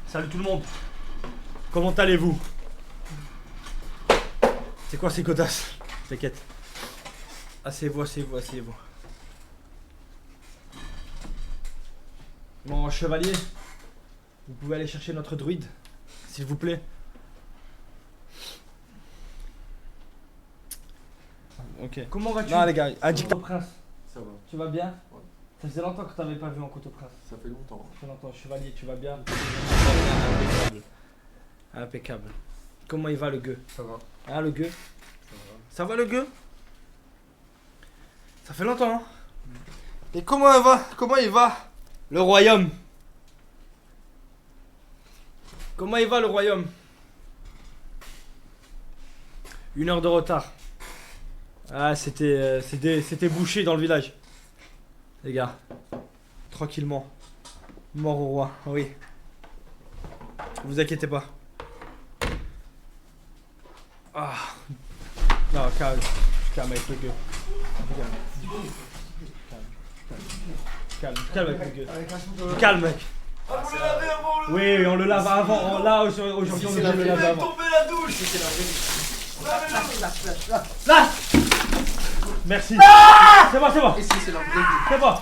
Salut tout le monde. Comment allez-vous? C'est quoi ces godasses? T'inquiète. Asseyez-vous, asseyez-vous, asseyez-vous. Mon chevalier, vous pouvez aller chercher notre druide, s'il vous plaît. Ok. Comment vas-tu? Non les gars, un dictateur prince. Ça va. Tu vas bien? Ouais. Ça faisait longtemps que tu t'avais pas vu en couteau prince. Ça fait longtemps. Ça fait longtemps. Chevalier, tu vas bien? Impeccable. Impeccable. Comment il va le gueux? Ça va. Hein le gueux? Ça va. Ça va le gueux? Ça fait longtemps hein? Et comment il va? Comment il va? Le royaume? Comment il va le royaume? 1 heure de retard. Ah c'était bouché dans le village. Les gars. Tranquillement. Mort au roi, oui. Vous inquiétez pas. Ah. Non, calme. Calme avec le gueux. Calme avec le gueux. Calme mec. Ah, vous le lavez avant le... Oui, on le lave avant. Là, aujourd'hui, on C'est le lave fait avant. tomber la douche. C'est la vraie vie. Là. Merci. C'est bon, c'est bon. Et si c'est la vraie vie. C'est bon.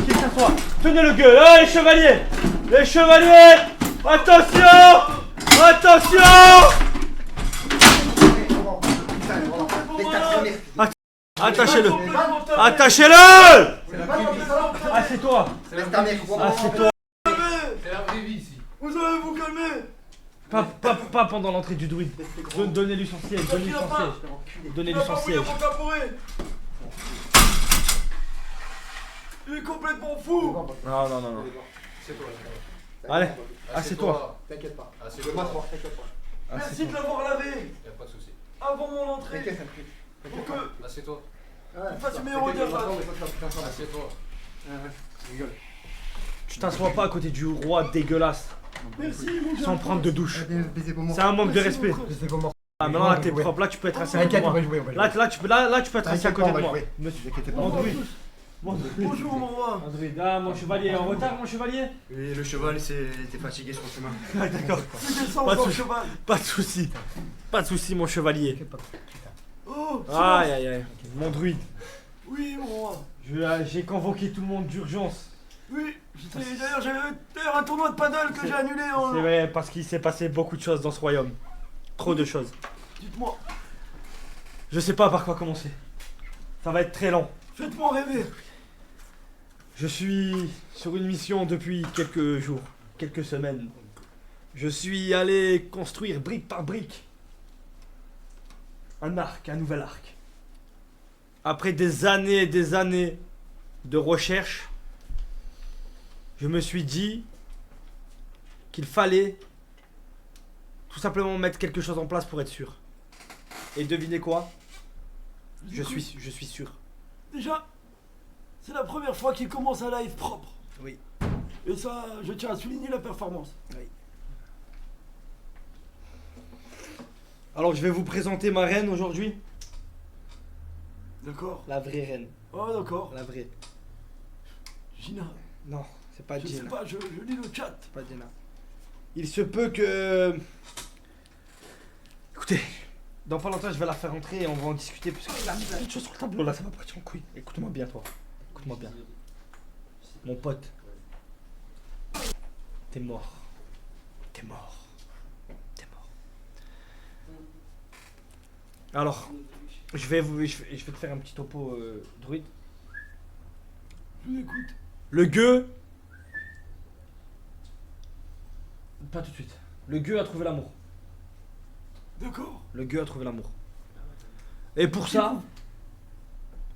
Qu'il s'assoit. Tenez le gueux. Les chevaliers. Les chevaliers. Attention. Attention. Attachez-le. Attachez-le. C'est la vraie vie. Assieds-toi. C'est la vraie vie. Assieds-toi. C'est la vraie vie ici. Vous allez vous calmer. Pas pendant l'entrée du druide. Donnez-lui son siège. Donnez-lui son siège. Il Donnez-lui a son pas voulu siège. mon caporet. Il est complètement fou. Non, non, non, non. C'est toi. Allez, assieds-toi. T'inquiète pas. Ah, Je vais m'asseoir, t'inquiète pas. Merci de l'avoir lavé Y'a pas de soucis. avant mon entrée. Pour que Assieds-toi. il fasse une meilleure interface. Assieds-toi. Rigole. Tu t'assois pas à côté du roi dégueulasse. Merci mon Sans prendre de douche. Baiser pour moi. C'est un manque de respect. Baiser pour moi. Ah, maintenant là t'es propre. Là tu peux être assis à côté T'inquiète, de on moi. va jouer, on va jouer. Là tu peux être assis à côté de moi. Monsieur, t'inquiète pas. Mon druide. Mon druide. Bonjour mon roi. Mon druide. Ah, mon chevalier. En retard, mon chevalier? Oui, le cheval était fatigué sur le chemin. Ah, d'accord. C'est descend Pas de encore soucis. cheval. Pas de soucis. Pas de soucis, mon chevalier. Oh, Aïe aïe aïe. Mon druide. oui mon roi. J'ai convoqué tout le monde d'urgence. Oui, d'ailleurs j'avais un tournoi de paddle que j'ai annulé en... C'est vrai, parce qu'il s'est passé beaucoup de choses dans ce royaume. Trop de choses. Dites-moi, Je sais pas par quoi commencer. Ça va être très long. faites-moi rêver. Je suis sur une mission depuis quelques jours, quelques semaines. Je suis allé construire brique par brique un arc, un nouvel arc. Après des années et des années de recherche, je me suis dit qu'il fallait tout simplement mettre quelque chose en place pour être sûr. Et devinez quoi? Je suis sûr. Déjà, c'est la première fois qu'il commence un live propre. Oui. Et ça, je tiens à souligner la performance. Oui. Alors je vais vous présenter ma reine aujourd'hui. D'accord. La vraie reine. Oh d'accord. La vraie. Gina. Non, c'est pas Je sais Gina. pas, je lis le chat. C'est pas Gina. Il se peut que... Écoutez, dans pas longtemps je vais la faire entrer et on va en discuter parce qu'il y a quelque chose sur le tableau là, ça va partir en couille. Écoute-moi bien toi. Écoute-moi bien. Mon pote. T'es mort. T'es mort. T'es mort. Alors, je vais te faire un petit topo druide. Je vous écoute. Le gueux. Pas tout de suite. Le gueux a trouvé l'amour. D'accord. Le gueux a trouvé l'amour. Et pour ça,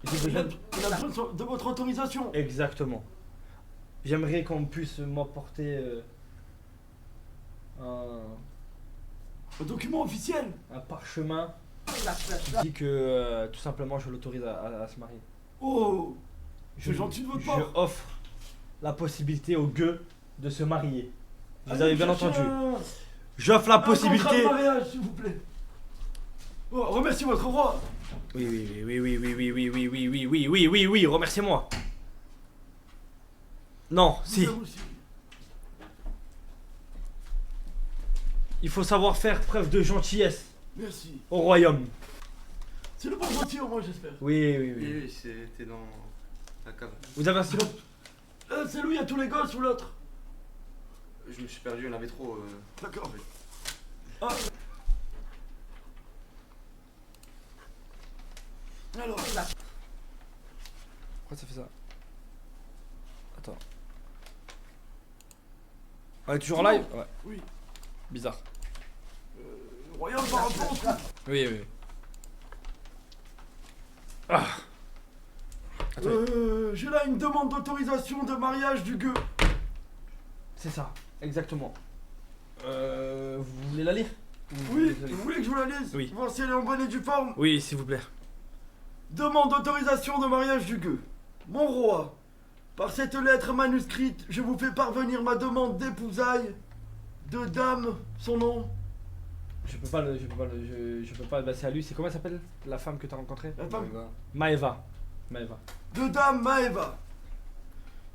j'ai Il besoin a besoin de votre autorisation. Exactement. J'aimerais qu'on puisse m'apporter Un document officiel. un parchemin qui dit que tout simplement je l'autorise à se marier. Oh, c'est gentil de votre Je part. offre la possibilité aux gueux de se marier. Vous Allez avez bien chercher entendu. J'offre la un contrat possibilité. de mariage, s'il vous plaît. Oh, remercie votre roi. Oui, oui, oui, oui, oui, oui, oui, oui, oui, oui, oui, oui, oui, oui, remerciez-moi. Non, si. Vous aussi. il faut savoir faire preuve de gentillesse Merci. au royaume. C'est le bon gentil au moins, j'espère. Oui, oui, oui. Oui, c'était dans la cave. Vous avez un stylo? C'est lui à tous les gosses ou l'autre? Je me suis perdu, il y en avait trop. D'accord. Ah. Alors, Pourquoi ça fait ça? Attends. On est toujours en live? Ouais. oui. Bizarre. Le royaume par rapport au truc. Oui, oui. Ah. Attends. J'ai là une demande d'autorisation de mariage du gueux. C'est ça, exactement. Vous voulez la lire? Oui, vous voulez que je vous la lise? Oui. Voir si elle est en bonne et due forme. Oui, s'il vous plaît. Demande d'autorisation de mariage du gueux. Mon roi, par cette lettre manuscrite, je vous fais parvenir ma demande d'épousailles de dame, son nom, Je peux pas, bah, c'est à lui. C'est comment elle s'appelle la femme que t'as rencontrée? la femme, Maeva. Maeva. de dame Maeva.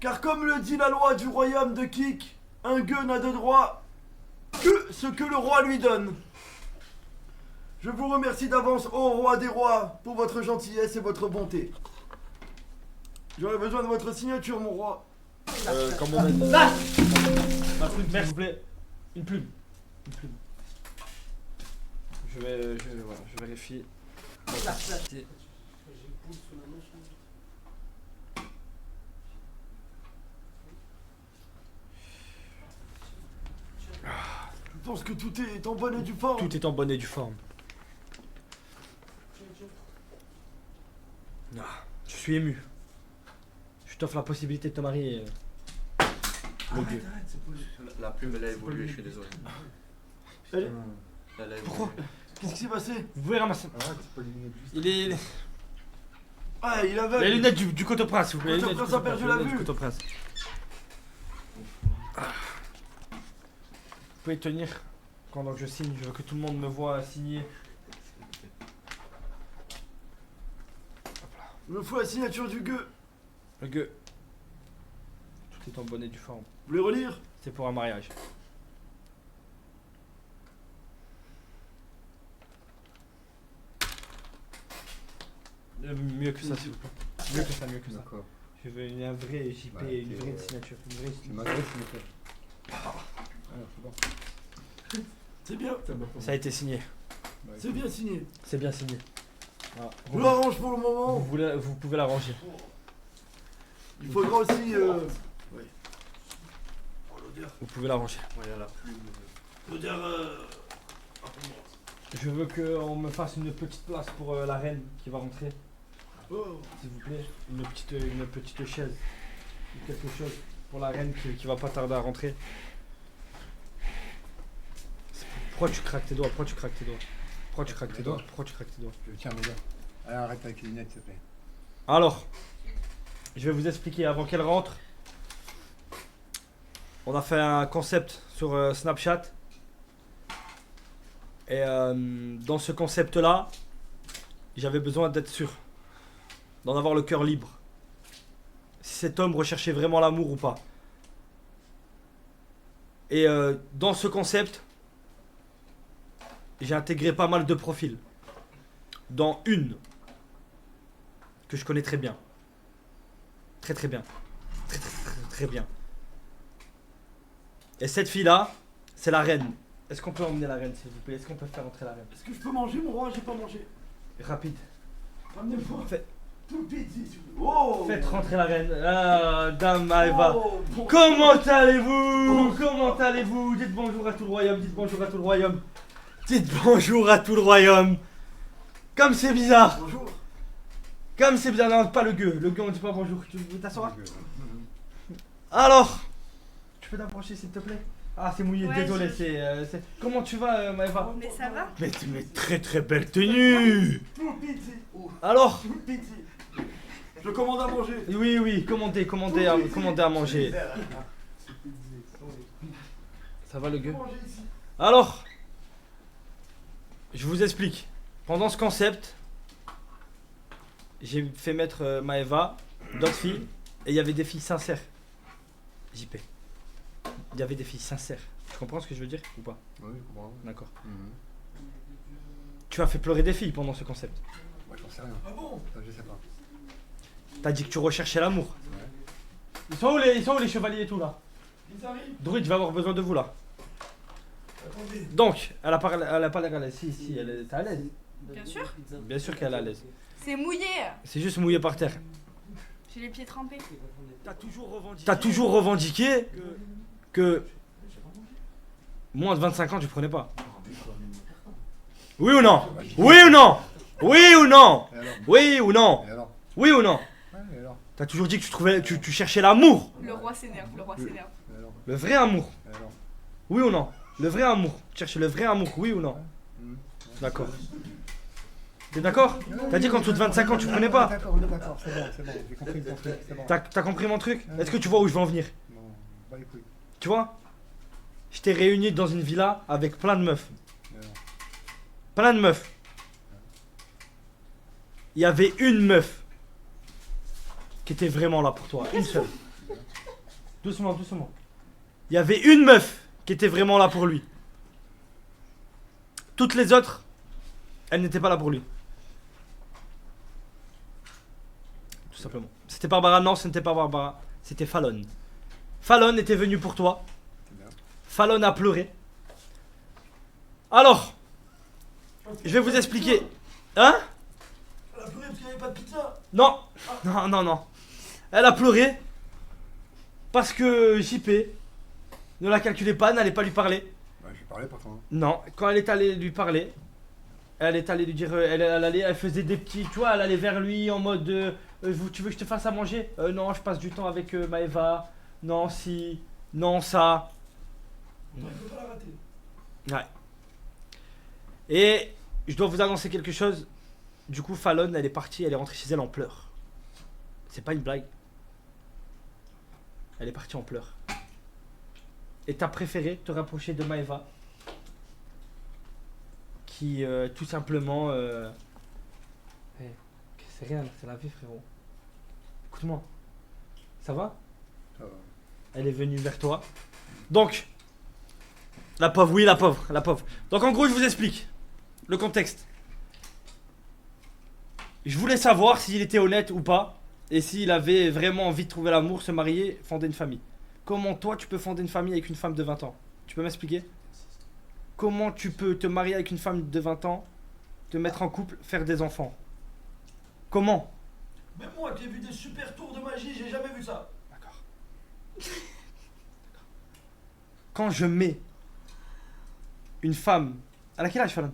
Car comme le dit la loi du royaume de Kik, un gueux n'a de droit que ce que le roi lui donne. Je vous remercie d'avance, ô roi des rois, pour votre gentillesse et votre bonté. J'aurais besoin de votre signature, mon roi. Comment on a... Ma plume, s'il vous plaît. Une plume. Une plume. Je vérifie. Je pense que tout est en bonne et due forme. Tout est en bonne et due forme. Ah, je suis ému. Je t'offre la possibilité de te marier. Le gueux. La plume, elle a évolué, je suis désolé. Allez. Elle a évolué. Pourquoi? Qu'est-ce qui s'est passé? Vous pouvez ramasser. Il est. Ah, il avait. Les lunettes du Coto-Prince, s'il vous plaît. Les lunettes Coto-Prince du a perdu Coto-Prince, la les lunettes vue. du Coto-Prince. Vous pouvez tenir pendant que je signe. Je veux que tout le monde me voit signer. Il me faut la signature du gueux. Le gueux. Tout est en bonne et due forme. Vous voulez relire? C'est pour un mariage. Mieux que ça, s'il vous plaît. Mieux que ça, mieux que ça. D'accord. Je veux un vrai JP, Bah, une ok, vraie ouais. signature. Une vraie Tu signature. m'adresses, s'il vous plaît. Alors, c'est bon. C'est bien. Ça a été signé. Bah, C'est bien signé. C'est bien signé. Voilà. Je l'arrange pour le moment. Vous pouvez l'arranger. Il faudra aussi. Oui. Oh, l'odeur. Vous pouvez l'arranger. Ouais, il y a la plume. L'odeur. Je veux qu'on me fasse une petite place pour la reine qui va rentrer, Oh. s'il vous plaît. Une petite chaise. Ou quelque chose pour la reine qui va pas tarder à rentrer. Pourquoi tu craques tes doigts? Pourquoi tu craques tes doigts? Pourquoi tu craques tes doigts? Pourquoi tu craques tes doigts? Tiens, mes gars. Allez, arrête avec les lunettes, s'il te plaît. Alors, je vais vous expliquer avant qu'elle rentre. On a fait un concept sur Snapchat. Et dans ce concept-là, j'avais besoin d'être sûr, d'en avoir le cœur libre. Si cet homme recherchait vraiment l'amour ou pas. Et dans ce concept, j'ai intégré pas mal de profils. Dans une que je connais très bien. Très très bien. Très bien. Et cette fille-là, c'est la reine. Est-ce qu'on peut emmener la reine, s'il vous plaît? Est-ce qu'on peut faire entrer la reine? Est-ce que je peux manger, mon roi? J'ai pas mangé. Rapide. Ramenez-moi. Faites- Tout le pizza, s'il vous plaît. Oh. Faites rentrer la reine. Ah, dame Maeva. Oh, bon. Comment allez-vous? Comment allez-vous? Dites bonjour à tout le royaume. Dites bonjour à tout le royaume. Dites bonjour à tout le royaume. Comme c'est bizarre. Bonjour. Comme c'est bizarre. Non, pas le gueux. Le gueux, on dit pas bonjour. Tu veux t'asseoir? Alors, tu peux t'approcher, s'il te plaît? Ah, c'est mouillé. Ouais, Désolé. je- c'est... Comment tu vas, Maeva? Mais ça va? Mais très très belle tenue. Tout le pizza. Oh, Alors? tout le pizza. Je commande à manger. Oui, commandez à manger. Ça va le gueux? Manger ici. Alors, je vous explique. Pendant ce concept, j'ai fait mettre Maeva, d'autres filles, et il y avait des filles sincères. JP. il y avait des filles sincères. Tu comprends ce que je veux dire ou pas? Oui, je comprends. D'accord. Mhm. Tu as fait pleurer des filles pendant ce concept. Moi, j'en sais rien. Ah bon? Ça, je sais pas. T'as dit que tu recherchais l'amour. Ouais. Ils sont où les chevaliers et tout là? Ils arrivent. Druide va avoir besoin de vous là. Attendez. Donc, elle a pas l'air à l'aise. Si, elle est à l'aise. Bien sûr. Bien sûr qu'elle est à l'aise. C'est mouillé. C'est juste mouillé par terre. J'ai les pieds trempés. T'as toujours revendiqué que moins de 25 ans tu prenais pas. Oui ou non? Oui ou non? Oui ou non? Et alors? Oui ou non? Et alors? Oui ou non? Ouais, et alors? T'as toujours dit que tu cherchais l'amour. Le roi s'énerve, le roi s'énerve. Et alors? Le vrai amour. Et alors? Oui ou non? Le vrai amour. Tu cherches le vrai amour, oui ou non? Mhm. D'accord. T'es d'accord? T'as dit qu'en dessous de 25 ans tu prenais pas. D'accord, on est d'accord, c'est bon, j'ai compris ton truc, c'est bon. T'as compris mon truc? Est-ce que tu vois où je veux en venir? Bon, bah écoute. Tu vois? Je t'ai réuni dans une villa avec plein de meufs. Et alors? Plein de meufs. Il y avait une meuf qui était vraiment là pour toi. Une seule. Doucement, doucement. Il y avait une meuf qui était vraiment là pour lui. Toutes les autres, elles n'étaient pas là pour lui. Tout simplement. C'était Barbara? Non, ce n'était pas Barbara. C'était Fallon. Fallon était venu pour toi. C'est bien. Fallon a pleuré. Alors, je vais vous expliquer. Hein? Elle a pleuré parce qu'il n'y avait pas de pizza. Non, non, non, non. Elle a pleuré parce que JP ne la calculait pas, n'allait pas lui parler. Bah, je parlais pourtant. Hein. Non, quand elle est allée lui parler, elle est allée lui dire, elle faisait des petits, tu vois, elle allait vers lui en mode, tu veux que je te fasse à manger? Non, je passe du temps avec Maëva. Non, si, non, ça. On ne peut pas la rater. Ouais. Et je dois vous annoncer quelque chose. Du coup, Fallon, elle est partie, elle est rentrée chez elle en pleurs. C'est pas une blague. Elle est partie en pleurs. Et t'as préféré te rapprocher de Maëva, qui tout simplement. C'est rien, c'est la vie, frérot. Écoute-moi. Ça va? Ça va. Elle est venue vers toi. Donc, la pauvre, oui, la pauvre, la pauvre. Donc, en gros, je vous explique le contexte. Je voulais savoir s'il était honnête ou pas, et s'il avait vraiment envie de trouver l'amour, se marier, fonder une famille. Comment toi, tu peux fonder une famille avec une femme de 20 ans? Tu peux m'expliquer? Comment tu peux te marier avec une femme de 20 ans, te mettre en couple, faire des enfants? Comment? Même moi qui ai vu des super tours de magie, j'ai jamais vu ça. D'accord. Quand je mets une femme... Elle a quel âge, Fallon?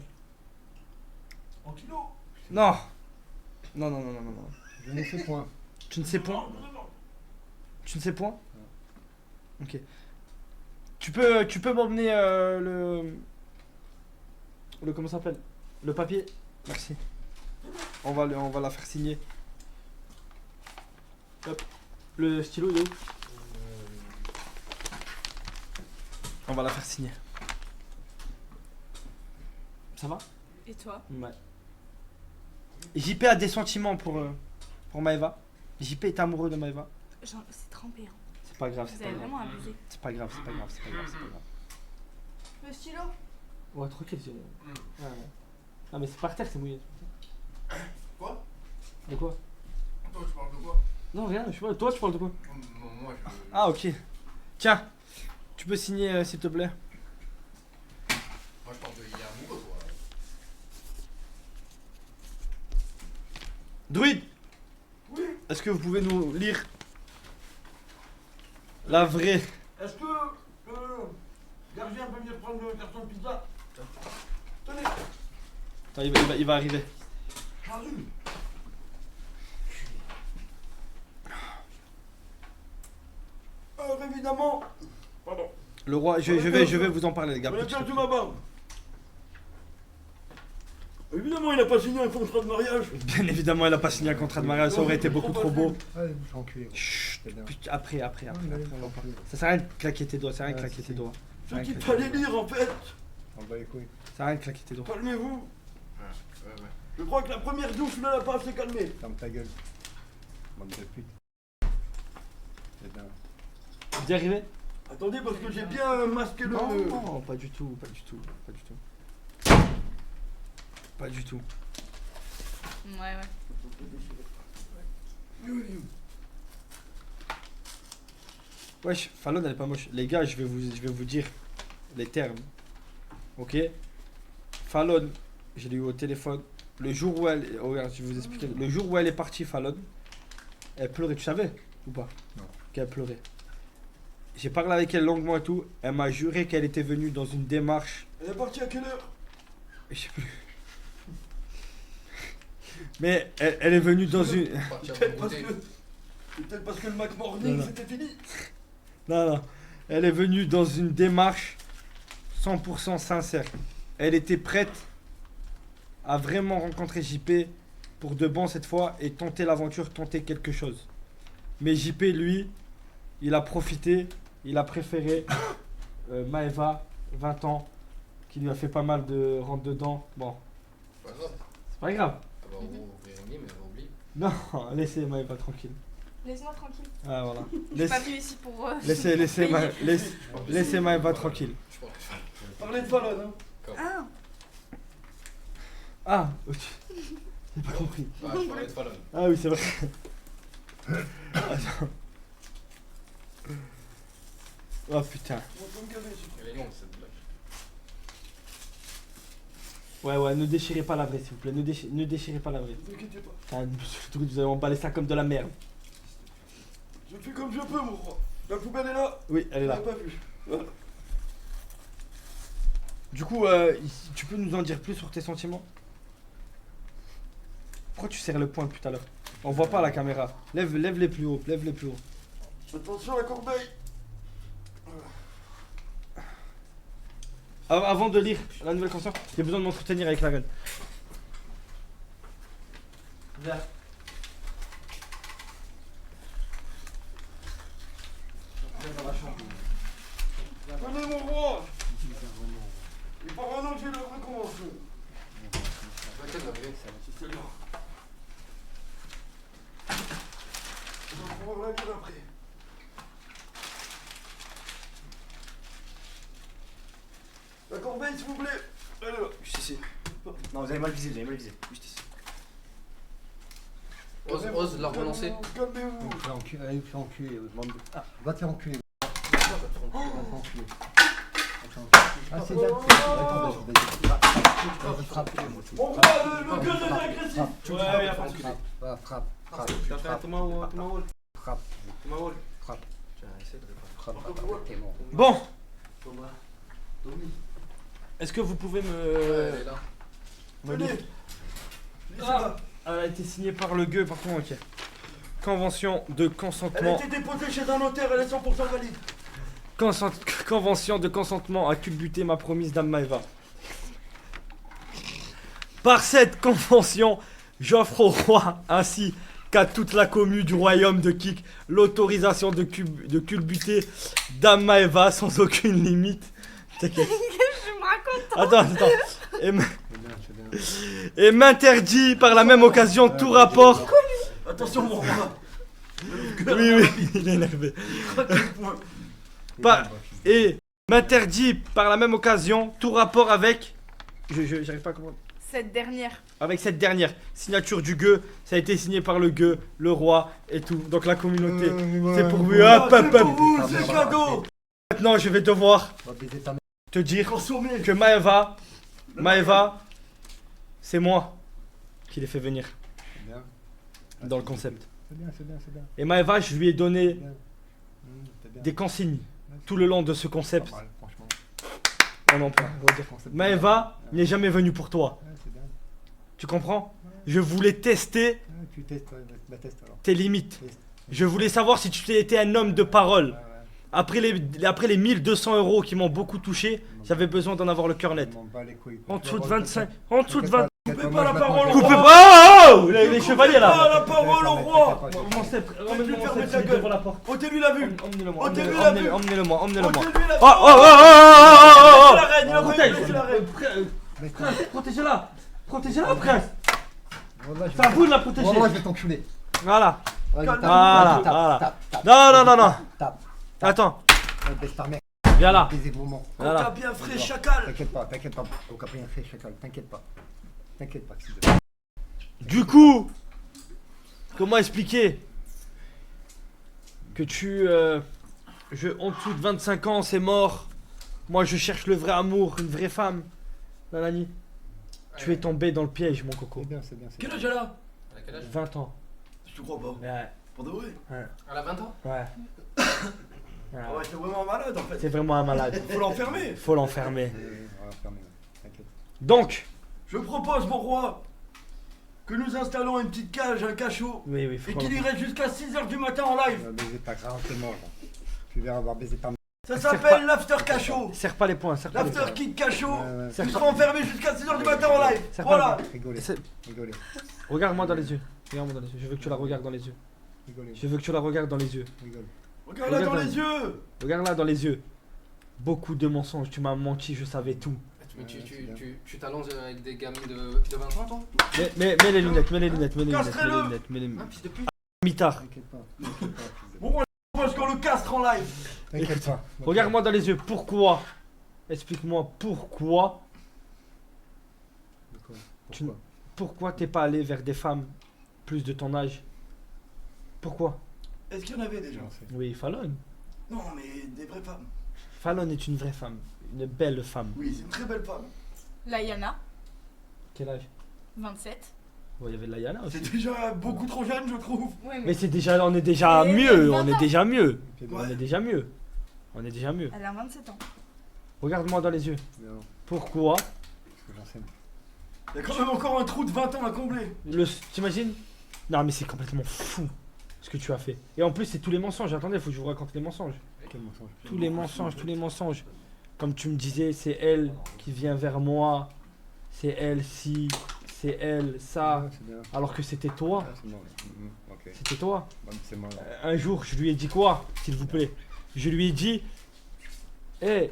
En kilo. Non. Non, non, non, non, non, non. Je ne sais point. Tu ne sais point? Non. Tu ne sais point? Ok. Tu peux m'emmener le comment ça s'appelle? Le papier? Merci. On va la faire signer. Hop. Le stylo il est où? On va la faire signer. Ça va? Et toi? Ouais. JP a des sentiments pour Maëva. JP est amoureux de Maëva. C'est trempé. Hein. C'est pas grave, Vous c'est pas avez grave. vraiment abusé. C'est pas grave, c'est pas grave, c'est pas grave, c'est pas grave. Le stylo? Ouais, tranquille, c'est bon. Ouais, ouais. Non, mais c'est par terre, c'est mouillé. Quoi? De quoi? Toi, tu parles de quoi? Non, rien, je sais pas. Toi, tu parles de quoi? Moi, je. Ah, ok. Tiens, tu peux signer, s'il te plaît. Moi, je parle de. Il est amoureux, quoi. Druide! Oui. Est-ce que vous pouvez nous lire la vraie? Est-ce que le gardien peut venir prendre le carton de pizza? Tenez. Attends, il va arriver. J'arrive. Alors évidemment, pardon, Le roi, je vais vous en parler, les gars. on a petit perdu peu. ma barbe. Évidemment, il n'a pas signé un contrat de mariage. Bien évidemment, elle a pas signé un contrat de mariage, ça aurait été beaucoup trop beau. Allez, vous tranquille. Chut, C'est bien. putain, après, Ouais, on en parle. tranquille. Ça sert à rien de claquer tes doigts, ça sert à rien de Ouais, claquer si, tes si. doigts. Ce Ouais, qu'il ok. fallait dire en fait. On bat les couilles. Ça sert à rien de claquer tes doigts. Calmez-vous. Ouais. Je crois que la première douche ne l'a pas assez calmé. Ferme ta gueule. Bande de pute. C'est bien. Vous y arrivez? Attendez, parce que j'ai bien masqué le. Non, pas du tout, pas du tout, pas du tout. Pas du tout. Ouais, ouais. Wesh, Fallon elle est pas moche. Les gars, je vais vous dire les termes. Ok. Fallon, je l'ai eu au téléphone. Le jour où elle. Oh, regarde, je vais vous expliquer. Le jour où elle est partie, Fallon, elle pleurait, tu savais ou pas? Non. Qu'elle pleurait. J'ai parlé avec elle longuement et tout. Elle m'a juré qu'elle était venue dans une démarche. Elle est partie à quelle heure? Je sais plus. Mais elle est venue dans une. Partir Peut-être pour parce goûter. que. Peut-être parce que le Mac Morning Non. c'était fini. Non, non. Elle est venue dans une démarche 100% sincère. Elle était prête à vraiment rencontrer JP pour de bon cette fois et tenter l'aventure, tenter quelque chose. Mais JP, lui, il a profité, il a préféré Maeva, 20 ans, qui lui a fait pas mal de rentre dedans. Bon, Pas grave. c'est pas grave. Elle va oublier, mais elle va oublier. Non, laissez Maeva tranquille. Laisse-moi tranquille. Ah voilà. Je suis pas venue ici pour. Laissez Maeva tranquille. Je pense. Parlez de Fallon, hein. Ah, Ah, ok. J'ai pas compris. Ah, je parlais de Fallon. Ah oui, c'est vrai. Attends. Oh putain. On va me gaver, Elle est longue cette blague. Ouais, ne déchirez pas la vraie, s'il vous plaît. Ne déchirez pas la vraie. ne vous inquiétez pas. Putain, vous avez emballé ça comme de la merde. Je fais comme je peux, mon roi. La poubelle est là. Oui, elle est Je là. l'ai pas vue. Voilà. Du coup, tu peux nous en dire plus sur tes sentiments? Pourquoi tu serres le poing depuis tout à l'heure? On voit pas la caméra. Lève-les plus haut, lève-les plus haut. Attention la corbeille. Avant de lire la nouvelle conscience, j'ai besoin de m'entretenir avec la reine. Viens. Viens dans la chambre. Venez, mon roi. Et par un an, j'ai le recommencer. T'inquiète, la vraie. C'est celle-là. On va pouvoir la lire après. La corbeille, s'il vous plaît. Elle est là. Juste ici. Non, vous avez mal visé, Juste ici. Ose la relancer. Calmez-vous. Allez vous faire enculer, bande de. Ah, va te faire enculer. Pourquoi ça te trompe? Va te faire enculer. Ah, c'est bien. Vas-y, frappe. Mon roi, le gueule est agressif. Ouais, y'a pas de soucis. Va, frappe. T'as fait un tomahawk. Frappe. Tomahawk. Frappe. Tiens, essaie de répondre. Frappe. T'es mort. Bon, Thomas. Tommy. est-ce que vous pouvez Ouais, me. elle est là. Venez. me- Ah, Elle a été signée par le gueux, par contre, ok. Convention de elle a consentement. été déposée chez un notaire, elle est 100% valide. Convention de consentement à culbuter ma promise Dame Maeva. Par cette convention, j'offre au roi ainsi qu'à toute la commune du royaume de Kik l'autorisation de culbuter Dame Maeva sans aucune limite. T'inquiète. je me raconte. Attends. Et C'est bien, c'est bien. et m'interdit par la même occasion tout rapport. Attention, mon roi. Oui, il est énervé. Pas- Et m'interdit par la même occasion tout rapport avec. J'arrive pas à comprendre. Cette dernière. Avec cette dernière signature du gueux, ça a été signé par le gueux, le roi et tout. Donc la communauté. C'est pour vous. Ah, Hop, c'est hop, hop. pour vous, c'est cadeau. Maintenant, je vais devoir Va baiser ta mère. te dire Consommé. que Maeva, c'est moi qui l'ai fait venir C'est bien. dans le concept. C'est bien, c'est bien, c'est bien. Et Maeva, je lui ai donné C'est bien. des consignes tout le long de ce concept. Pas mal, franchement. On en parle. Maeva n'est jamais venue pour toi. Ouais, c'est bien. Tu comprends? Je voulais tester Ouais, tu testes, la teste alors. tes limites. Teste. Je voulais savoir si tu étais un homme de parole. Ouais, ouais. Après les 1200 euros qui m'ont beaucoup touché, j'avais besoin d'en avoir le cœur net. Je m'en bats les couilles. En dessous de 25, en dessous de 20. Coupez pas la parole au Coupez roi. pas. Oh, les chevaliers Ah, là. la parole au roi. Mon sceptre, tu emmène-le fermes mon ta sceptre gueule. devant la porte. Ôtez-lui la vue. Emmenez-le moi, Ôtez-lui emmenez-le la vue. moi, emmenez-le moi, emmenez-le moi. Ôtez-lui la Oh, vue. oh, oh, oh, oh, La reine, il a Protège, blessé la reine. Prince, protégez-la. Protégez-la, prince. Wallah, je C'est à vous de la Wallah, protéger. je vais t'enculer. Voilà. Vas-y, tape, Voilà, vas-y, tape, voilà. tape, tape. Non, non, non, non. Tape. Attends. Baisse ta mère. Viens là. Baiser vos morts. On Voilà. t'a bien frais, chacal. T'inquiète pas. Au cap rien fait, chacal. T'inquiète pas. Du coup, comment expliquer que en dessous de 25 ans, c'est mort. Moi, je cherche le vrai amour, une vraie femme. Nanani, tu es tombé dans le piège, mon coco. C'est bien. Quel âge elle a? Elle a quel âge? 20 ans. Je te crois pas. Ouais. Pour de vrai. Elle a 20 ans? Ouais. Ah ouais, c'est vraiment malade en fait. C'est vraiment un malade. Faut l'enfermer. Faut l'enfermer. On va fermer. T'inquiète. Donc, Je propose, mon roi, que nous installons une petite cage, un cachot, oui, faut et qu'on qu'il irait jusqu'à 6h du matin en live. On va baiser ta grave, t'es mort. Tu verras avoir baisé ta mère. Ça Serre s'appelle pas- l'after cachot. serre pas les poings, serre pas les L'after poings. kick cachot. Ouais. Serre Tu pas- seras enfermé jusqu'à 6h du matin en live. Serre pas Voilà. Rigolez. C'est- Rigolez. Regarde-moi dans les yeux. Regarde-moi dans les yeux. Je veux que tu la regardes dans les yeux. Rigolez. Je veux que tu la regardes dans les yeux. Rigole. Regarde-la dans Regarde. les yeux. Regarde-la dans les yeux. Beaucoup de mensonges. Tu m'as menti, je savais tout. Mais Ouais, c'est bien. tu t'allonges avec des gamines de 20 ans, toi? Mets les lunettes, mets les lunettes, mets les lunettes, mets les Castrez-le. lunettes, mets les Un lunettes. fils de pute. Mitard. T'inquiète pas. Fils de- Bon, moi, je propose qu'on le castre en live. T'inquiète pas. Regarde-moi dans les yeux. Pourquoi? Explique-moi pourquoi. Tu- Pourquoi Pourquoi t'es pas allé vers des femmes plus de ton âge? Pourquoi? Est-ce qu'il y en avait déjà? Non, c'est- Oui, Fallon. Non, mais des vraies femmes. Fallon est une vraie femme. Une belle femme. Oui, c'est une très belle femme. Layana, Quel âge? 27. Bon, il y avait Layana aussi. C'est déjà beaucoup trop jeune, je trouve. Ouais, Mais c'est déjà, on est déjà Mais mieux, 20 on est ans. déjà mieux. C'est On bien. est déjà mieux. On est déjà mieux. Elle a 27 ans. Regarde-moi dans les yeux. Non, Pourquoi? parce que j'en sais. Il y a quand même encore un trou de 20 ans à combler. T'imagines? Non, mais c'est complètement fou ce que tu as fait. Et en plus, c'est tous les mensonges. Attendez, faut que je vous raconte les mensonges. Quel mensonge. Tous les mensonges, tous les mensonges. Comme tu me disais, c'est elle qui vient vers moi. C'est elle si. C'est elle ça. Ah, c'est bien. Alors que c'était toi. Ah, c'est mort. Ok. C'était toi. Bon, c'est mort. Un jour, je lui ai dit quoi, s'il vous plaît? Je lui ai dit, hé,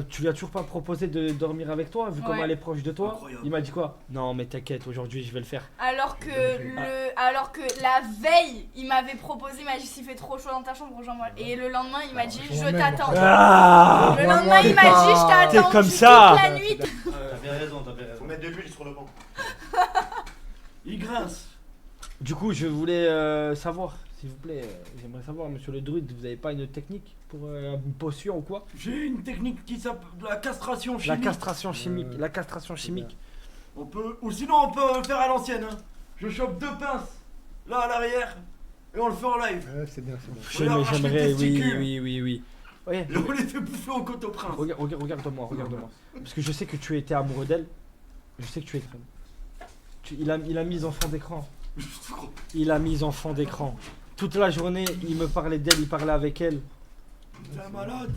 tu lui as toujours pas proposé de dormir avec toi, vu Ouais. comment elle est proche de toi? Incroyable. Il m'a dit quoi? Non, mais t'inquiète, aujourd'hui, je vais le faire. Alors que la veille, il m'avait proposé, il m'a dit s'il fait trop chaud dans ta chambre, rejoins-moi. Et le lendemain, il m'a dit je rejoins-moi, t'attends. Ah! Le lendemain, il m'a dit je t'ai T'es attendu comme toute ça. la nuit. T'avais raison. Faut mettre de l'huile sur le banc. Il grince. Du coup, je voulais savoir, s'il vous plaît, j'aimerais savoir, monsieur le druide, vous avez pas une technique pour une potion ou quoi? J'ai une technique qui s'appelle la castration La chimique. castration chimique, la castration chimique. On peut, ou sinon on peut le faire à l'ancienne. Hein. Je chope 2 pinces, là à l'arrière, et on le fait en live. Ouais, c'est bien, c'est bien. Regarde, arrache les J'aimerais, oui, testicules. oui. Ouais, Et on les fait bouffer au coteau prince. regarde-moi, regarde-moi. Parce que je sais que tu étais amoureux d'elle. Je sais que tu es crème. Il a mis en fond d'écran. Il a mis en fond d'écran. Toute la journée, il me parlait d'elle, il parlait avec elle. T'es un malade.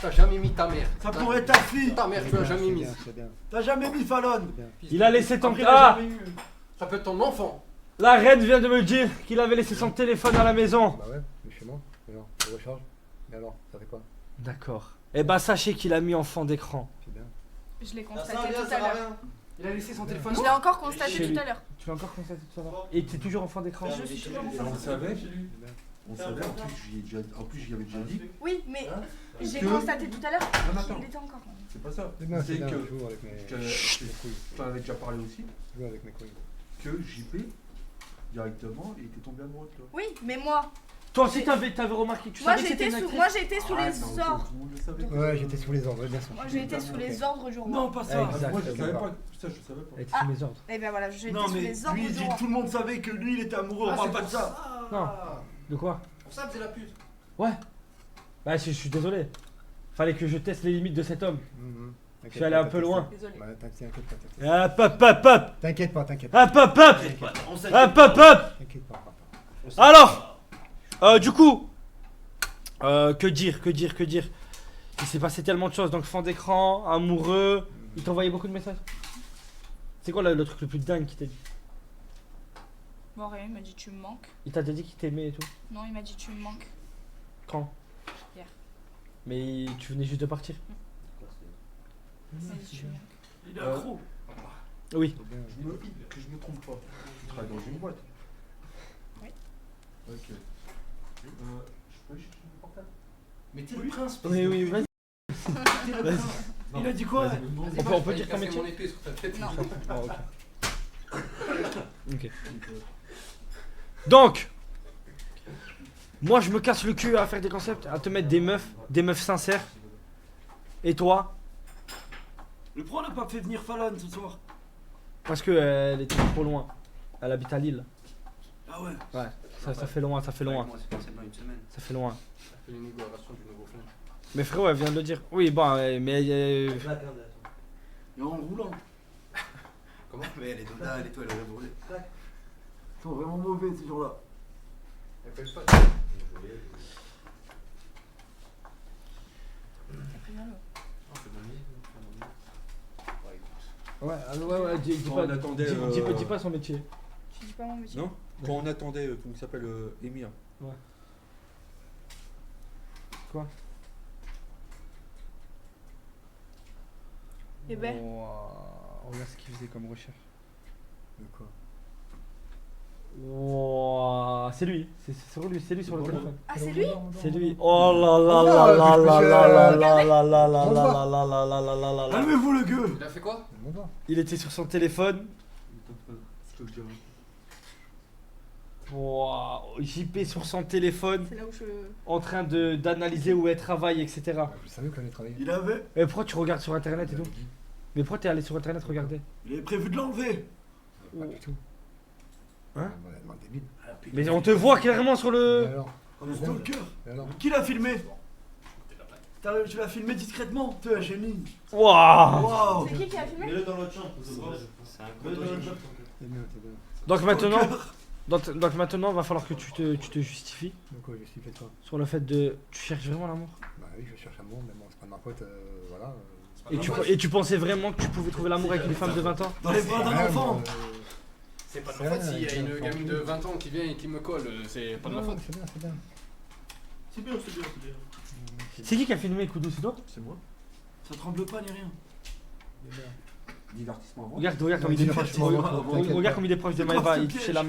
T'as jamais mis ta mère. Ça pourrait être ta fille. Ta mère, tu l'as jamais mise. C'est bien. T'as jamais mis Fallon. Il a laissé ton... Après, il a Ah! jamais eu. Ça peut être ton enfant. La reine vient de me dire qu'il avait laissé son téléphone à la maison. Bah ouais, mais chez moi. Mais alors, je recharge. Mais alors, ça fait quoi? D'accord. Eh ben, sachez qu'il a mis en fond d'écran. C'est bien. Je l'ai Ça constaté sert à rien, tout ça à sert à l'heure. rien. Il a laissé son téléphone. Je l'ai encore Chez constaté lui. tout à l'heure. Tu l'as encore constaté tout à l'heure? Et t'es toujours en fond d'écran? Je suis toujours en On train de- savait, on savait, en plus j'y avais déjà dit. Oui, mais Hein j'ai Que- constaté tout à l'heure. mais attends. Il était encore. C'est pas ça. C'est bien, c'est C'est bien. que Je joue avec mes je couilles. t'en avais déjà parlé aussi, Je joue avec mes couilles. que JP directement il était tombé amoureux de toi. Oui, mais moi, Toi aussi, t'avais remarqué que tu moi savais que c'était j'étais une sous, actrice? moi j'étais sous Ah, les ça, ordres. tout le monde le savait. Ouais, j'étais sous les ordres, bien sûr. Moi j'ai été sous les ordres du roi. Non, pas ça. Exact. Moi je savais D'accord. pas, ça je savais pas. Elle était sous mes ordres. Et ben voilà, j'ai été Non, sous mais les ordres lui, il du dit roi. tout le monde savait que lui, il était amoureux. On parle pas de ça. Non. De quoi? Pour ça, c'est la pute. Ouais. Bah, je suis désolé. Fallait que je teste les limites de cet homme. Je suis allé un peu loin. Désolé. Bah, t'inquiète pas, t'inquiète Hop, hop, hop, hop. T'inquiète pas, t'inquiète pas. Hop, hop, hop. On sait. Hop, hop, hop. T'inquiète pas, papa. Alors, du coup, que dire? Il s'est passé tellement de choses. Donc, fond d'écran, amoureux. Il t'a envoyé beaucoup de messages. C'est quoi le truc le plus dingue qu'il t'a dit? Bon, rien, il m'a dit tu me manques. Il t'a déjà dit qu'il t'aimait et tout? Non, il m'a dit tu me manques. Quand? Hier. Mais tu venais juste de partir? Il m'a dit tu me manques. Il est accro. Oui. C'est bien. Que je me trompe pas. Tu travailles dans une boîte. Oui. Ok. Je peux aller chercher mon portable? Mais t'es le prince. Oui, oui, vas-y. T'es le Vas-y. prince. Il a dit quoi? Vas-y, On peut vas-y, dire casser ton métier mon épée sur ta tête. Non. Oh, ok. Ok. Donc, moi je me casse le cul à faire des concepts, à te mettre des meufs sincères. Et toi, Le pro n'a pas fait venir Fallon ce soir. parce que elle était trop loin. Elle habite à Lille. Ah ouais. Ouais, ça fait loin, ça fait loin, Moi, c'est forcément une semaine. ça fait loin. Ça fait l'inauguration du nouveau flingue. Mais frérot, elle vient de le dire. Oui, bon, mais Et en roulant. Comment? Mais elle est Doda, elle est toi, elle aurait brûlé. Ils sont vraiment mauvais ces gens-là. Elle fait pas. Ouais, dis pas son métier. Je dis pas mon métier. Non. Quand on attendait, comment il s'appelle, Emir. Et ben, Regarde ce qu'il faisait comme recherche. De quoi? Wow, c'est lui, c'est lui sur le téléphone. ah c'est lui? C'est lui. Oh là là là là là là là là là là là là là là là là là là. Calmez-vous le gueux. Il a fait quoi? Il était sur son téléphone. Wow, JP sur son téléphone, C'est là où je. en train d'analyser où elle travaille, etc. Je savais qu'on allait travailler. Il avait. Mais pourquoi tu regardes sur internet et tout? Mais pourquoi t'es allé sur internet regarder? Il avait prévu de l'enlever. Pas du tout. Hein? Ouais, débile. Mais on te voit clairement sur Et le. alors? Comme un stalker. Et alors? Qui l'a filmé? Tu l'as filmé discrètement. T'es un génie. Waouh. Waouh. C'est qui a filmé? Mets-le dans l'autre chambre. C'est un Mets-le dans l'autre chambre. C'est bien, c'est bien. Donc maintenant, Stalker. donc maintenant, va falloir que tu te justifies Donc quoi, je suis fait quoi? sur le fait de. Tu cherches vraiment l'amour. Bah oui, je cherche amour, mais bon, c'est pas de ma faute, voilà. Et tu pensais vraiment que tu pouvais trouver l'amour avec une femme de 20 ans? Dans les bras d'un enfant. C'est pas de C'est ma faute vrai, s'il y a il y a une un enfant gamine de qui- 20 ans qui vient et qui me colle, c'est pas de ma faute. C'est bien, c'est bien. C'est bien, c'est bien, c'est bien. C'est qui a filmé Koudou? C'est toi? C'est moi. Ça tremble pas ni rien. Divertissement. Regarde comme il est proche. Regarde comme il est proche de C'est quoi Maëva. ce Il piège? touche la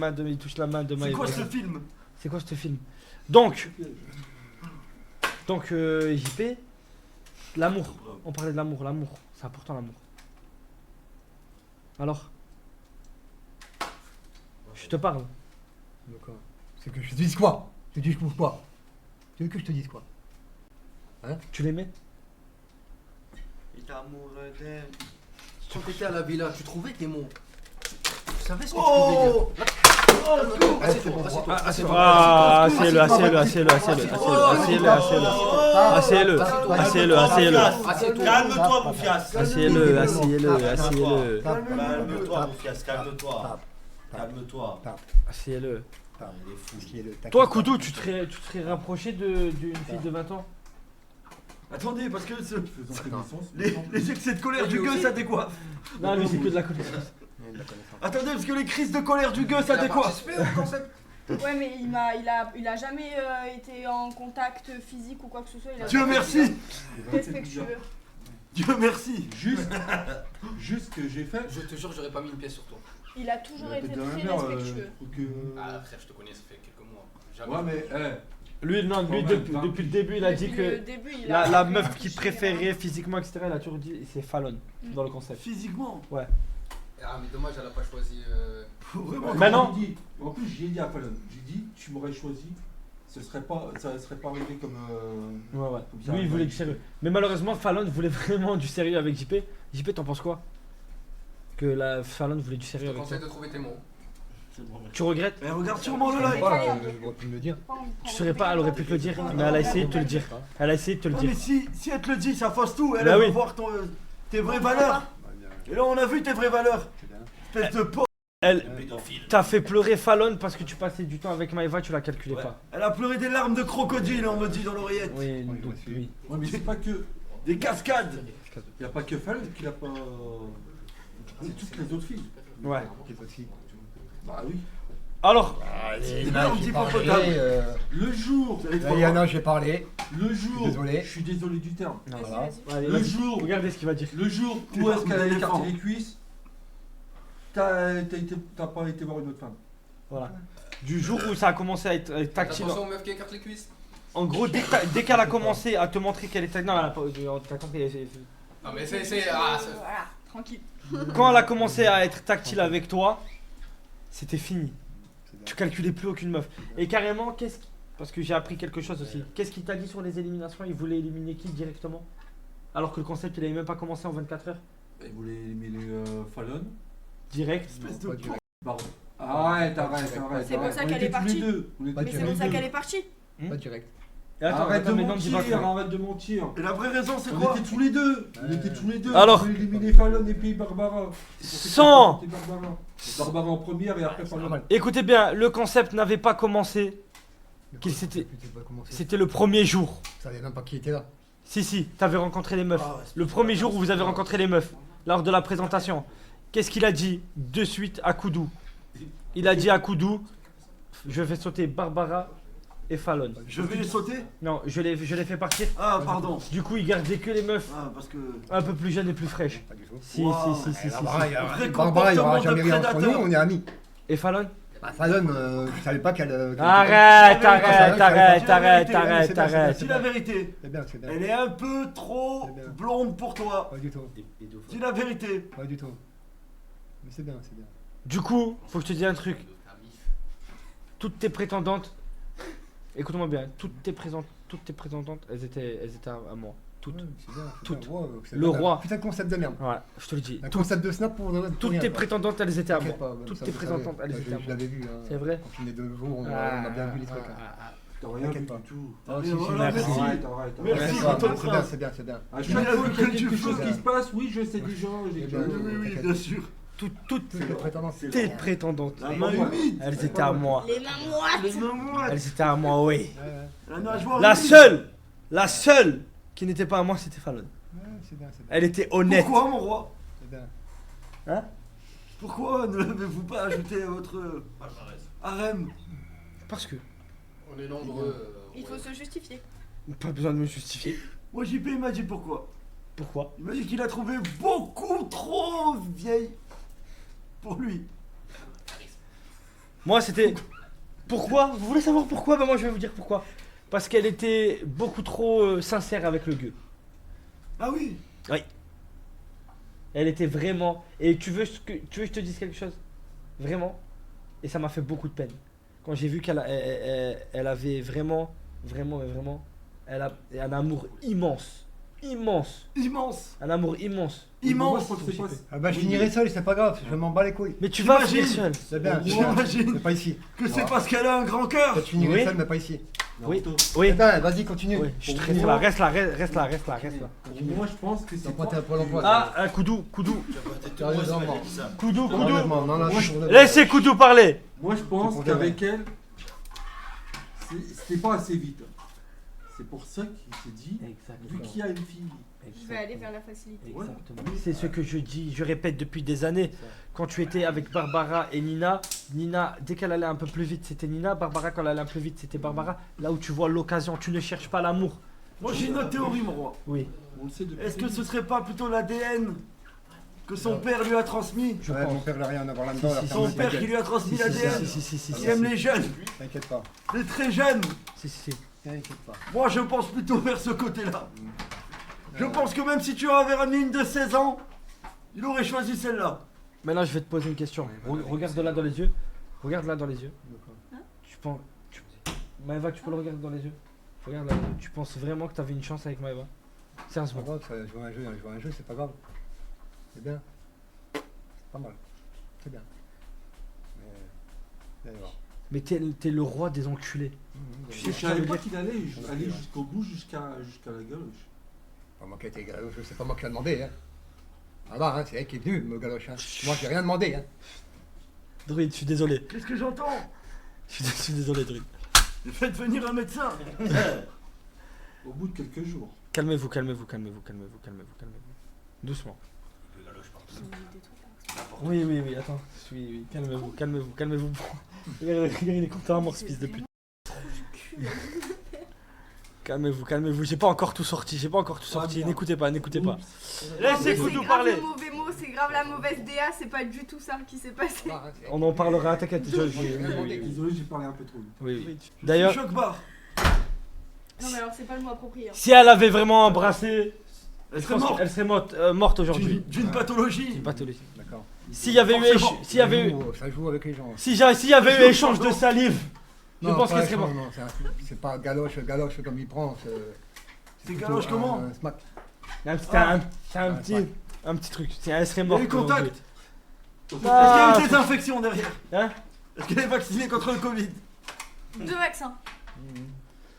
main de C'est Maëva. quoi ce film? C'est quoi ce film? Donc, JP, l'amour. On parlait de l'amour. L'amour, c'est important l'amour. Alors, je te parle. D'accord. C'est que je te dise quoi? Je te dis quoi? Tu veux que je te dise quoi? Tu l'aimais? Il t'a amoureux d'elle. Quand t'étais à la villa, tu trouvais tes mots. Tu savais ce que tu Oh. pouvais dire. Assieds-toi, assieds-toi. Ah, assieds-le. Calme-toi, Boufias. Assieds-le. Calme-toi, Boufias, calme-toi. Calme-toi. Assieds-le. Il est fou. Toi, Koudou, tu te serais rapproché d'une fille de 20 ans? Attendez, parce que Faisons connaissance. les excès de colère du gueux ça décoiffe. Non, lui, c'est que de la connaissance. Attendez, parce que les crises de colère du gueux ça Il a décoiffe. participé au concept. Ouais, mais il a jamais été en contact physique ou quoi que ce soit. Il a Dieu jamais merci. été respectueux. Dieu merci. Juste que j'ai fait. Je te jure, j'aurais pas mis une pièce sur toi. Il a toujours été très respectueux. Ah, frère, je te connais, ça fait quelques mois. Jamais. Ouais, mais, Lui, depuis le début, il a dit Depuis que le début, il la a meuf vraiment qu'il touché, préférait physiquement, etc., il a toujours dit c'est Fallon dans le concept. Physiquement. Ah, mais dommage, elle a pas choisi. Vraiment. Maintenant, En plus, j'ai dit à Fallon, j'ai dit, tu m'aurais choisi, ça serait pas arrivé comme. ouais. Comme ça, Lui, il ouais. voulait du sérieux. Mais malheureusement, Fallon voulait vraiment du sérieux avec JP. JP, t'en penses quoi? Que la Fallon voulait du Je sérieux te avec toi. conseille de trouver tes mots. Tu regrettes? Mais regarde sûrement le live. J'aurais pu me le dire. Tu saurais pas, elle aurait pu te le dire, mais elle a essayé de te le dire. Elle a essayé de te le Non, dire. mais si elle te le dit, ça fausse tout. Elle Bah veut oui. voir tes vraies valeurs. Et là, on a vu tes vraies valeurs. C'est bien. Espèce de porc. Elle Pédophile. t'a fait pleurer Fallon parce que tu passais du temps avec Maëva, tu la calculais pas. Elle a pleuré des larmes de crocodile, on me dit dans l'oreillette. Oui, Oui, moi aussi. oui. Ouais, mais c'est pas que. Des cascades. Il n'y a pas que Fallon qui l'a pas. C'est toutes les autres filles. Ouais. Bah oui. Alors, Là, on dit pas potable. Le jour. Yana, j'ai parlé. Le jour. Désolé. Je suis désolé du terme. non, Vas-y, voilà. vas-y. Allez, Le vas-y. jour. Regardez ce qu'il va dire. Le jour Tu où est-ce parles qu'elle a d'éléphant. écarté les cuisses, t'as pas été voir une autre femme. Voilà. Du jour où ça a commencé à être tactile. Attention aux meufs qui écartent les cuisses. En gros, dès qu'elle a commencé à te montrer qu'elle était. Non, elle a pas. T'as compris. Non, mais c'est. Ah, Voilà, tranquille. Quand elle a commencé à être tactile avec toi, c'était fini. C'est bien. Tu calculais plus aucune meuf. Et carrément, parce que j'ai appris quelque chose aussi. Qu'est-ce qu'il t'a dit sur les éliminations? Il voulait éliminer qui directement? Alors que le concept, il avait même pas commencé en 24 heures. Il voulait éliminer Fallon. Direct. Espèce de Pas direct. Pardon. Arrête. C'est pour ça On qu'elle était est tous partie. les deux. On était Mais Mais tous c'est les pour ça deux. qu'elle est partie. Pas direct. Et attends, Arrête de mais non, dis pas mentir, quoi. arrête de mentir. Et la vraie raison, c'est On quoi? était tous les deux. On Ouais. était tous les deux. Alors. On voulait éliminer Fallon et puis Barbara. Sans. C'était Barbara en première et après Fallon. Écoutez bien, le concept n'avait pas commencé. C'était le premier jour. Ça savait même pas qui était là. Si, t'avais rencontré les meufs. Ah, ouais, Le premier jour où vous avez rencontré les meufs, lors de la présentation. Qu'est-ce qu'il a dit de suite à Koudou? Il a dit à Koudou, je vais sauter Barbara et Fallon. Je vais les sauter? Non, je l'ai fait partir. Ah, pardon. Du coup, il gardait que les meufs Ah, parce que. un peu plus jeunes et plus fraîches. Pas du tout. Si. Wow. Si. Barbara, Vrai Barbara, il y aura comportement jamais de rien entre nous, prédateur. on est amis. Et Fallon? Bah, Fallon, je savais pas qu'elle. Arrête. Dis la vérité. C'est bien, c'est bien. Elle est un peu trop C'est bien. blonde pour toi. Pas du tout. Dis la vérité. Pas du tout. Mais c'est bien, c'est bien. Du coup, faut que je te dise un truc. Toutes tes prétendantes, écoute-moi bien, toutes tes prétendantes, elles étaient à moi. Toutes. Ouais, c'est bien, c'est Toutes. bien. Ouais, c'est Le bien. roi. Putain de concept de merde. Voilà, je te le dis. Un concept de snap pour. Toutes tes prétendantes, elles étaient à moi. T'inquiète pas, même Toutes ça, tes vous prétendantes, savez. elles étaient à Je moi. l'avais vu. Hein. C'est vrai? Quand on est deux jours, on a bien vu les trucs. Hein. T'as rien vu T'inquiète pas. du tout. Ah, si, Et si, voilà, merci. merci. Arrête. Merci, Ouais, Tonton c'est bien, Prince. c'est bien, c'est bien. À Tu chaque l'as fois vu qu'il y a que tu quelque chose fais. qui se passe, oui, je sais déjà. j'ai Eh déjà- bien, Oui, bien sûr. Toutes Toutes les prétendances. tes prétendantes, La main humide. elles étaient à moi. Les mains moites. Les mains moites. Elles étaient à moi, oui. Ouais, La nageoire La humide. seule qui n'était pas à moi, c'était Fallon. c'est bien, c'est bien. Elle était honnête. Pourquoi, mon roi? C'est bien. Hein? Pourquoi ne l'avez-vous pas ajouté à votre harem? Parce que, On est nombreux. Il faut se justifier. pas besoin de me justifier. Moi, JP, il m'a dit pourquoi. Pourquoi? Il m'a dit qu'il a trouvé beaucoup trop vieille pour lui. Moi, c'était. Pourquoi? Vous voulez savoir pourquoi? Bah, moi, je vais vous dire pourquoi. Parce qu'elle était beaucoup trop sincère avec le gueux. Ah oui. Elle était vraiment. Et tu veux que je te dise quelque chose? Vraiment. Et ça m'a fait beaucoup de peine. Quand j'ai vu elle avait vraiment. Elle a un amour immense. Immense. Immense. Un amour immense. Moi, je Immense. crois que c'est pas. Ah bah je finirai seul, c'est pas grave, je m'en bats les couilles. Mais tu vas finir T'imagines? seul. C'est bien, J'imagine mais pas ici. que c'est parce qu'elle a un grand cœur. Toi, tu finirais Oui. seul, mais pas ici. Oui. Naruto. Oui. Putain, vas-y, continue. Oui. Chut, Pour reste moi- là, reste là. Pour moi, je pense que T'as c'est pas pas. tes Pôle emploi. Ah, Koudou. Sérieusement. Koudou. Honnêtement, non, là, Moi, je suis pour de- Laissez Koudou parler. Moi, je pense pour qu'avec elle, c'était pas assez vite. C'est pour ça qu'il s'est dit, vu qu'il y a une fille. Je vais aller vers la facilité. Ouais. C'est ce que je dis, je répète depuis des années. Quand tu étais avec Barbara et Nina, dès qu'elle allait un peu plus vite, c'était Nina. Barbara, quand elle allait un peu plus vite, c'était Barbara. Là où tu vois l'occasion, tu ne cherches pas l'amour. Moi, j'ai une autre théorie, mon roi. Oui, On le sait depuis. Est-ce que ce serait pas plutôt l'ADN que son père lui a transmis? je Ouais, mon pense. père n'a rien à voir là-dedans. Si, la si, ferme, Son c'est père ta qui gueule. lui a transmis Si, l'ADN. si, Il aime les jeunes, T'inquiète pas, les très jeunes. si. t'inquiète pas. Moi, je pense plutôt vers ce côté-là. Je pense que même si tu avais ramené une de 16 ans, il aurait choisi celle-là. Maintenant, je vais te poser une question. Regarde là dans les yeux. Regarde là dans les yeux. Tu penses. Maëva, tu peux le regarder dans les yeux. Regarde là. Tu penses vraiment que tu avais une chance avec Maëva? C'est pas Sérieusement. grave, ça, jouer à un jeu, c'est pas grave. C'est bien. C'est pas mal. C'est bien. Mais. Allez voir. Mais t'es le roi des enculés. Tu sais Je ce que ça veut savais pas dire? qu'il allait aller jusqu'au bout, jusqu'à la galoche. Pas moi qui ai été galoche, c'est pas moi qui l'ai demandé. Hein. Ah bah, hein, c'est elle qui est venue, me galoche. Hein. Moi, j'ai rien demandé. Hein. Druide, je suis désolé. Qu'est-ce que j'entends? Je suis désolé, Druide. Faites venir un médecin. Au bout de quelques jours. Calmez-vous. Doucement. Oui, attends. Oui, calmez-vous. Regardez, il est content à mort, ce fils de pute. Calmez-vous, j'ai pas encore tout sorti, bien. n'écoutez pas. Oups. Laissez C'est Koudou grave parler. le mauvais mot, c'est grave la mauvaise DA, c'est pas du tout ça qui s'est passé. Ah, hein, c'est elle On qui- en parlera, t'inquiète. Oui. Désolé, j'ai parlé un peu trop vite. Oui. Je D'ailleurs, suis choc-barre. Non, mais alors c'est pas le mot approprié. Hein. Si elle avait vraiment embrassé, Elle je serait pense morte qu'elle serait morte aujourd'hui. d'une pathologie. C'est une pathologie. D'accord. S'il y avait eu, Forcément. s'il y avait eu, Ça joue avec les gens. s'il y avait eu échange de salive, je pense pas qu'elle serait morte. échange, non, c'est pas galoche comme il prend. C'est plutôt galoche comment un smack. C'était un petit truc. Elle serait Il y a morte. eu contact. aujourd'hui. Est-ce qu'il y a eu des infections derrière? Hein? Est-ce qu'elle est vaccinée contre le Covid? 2 vaccins.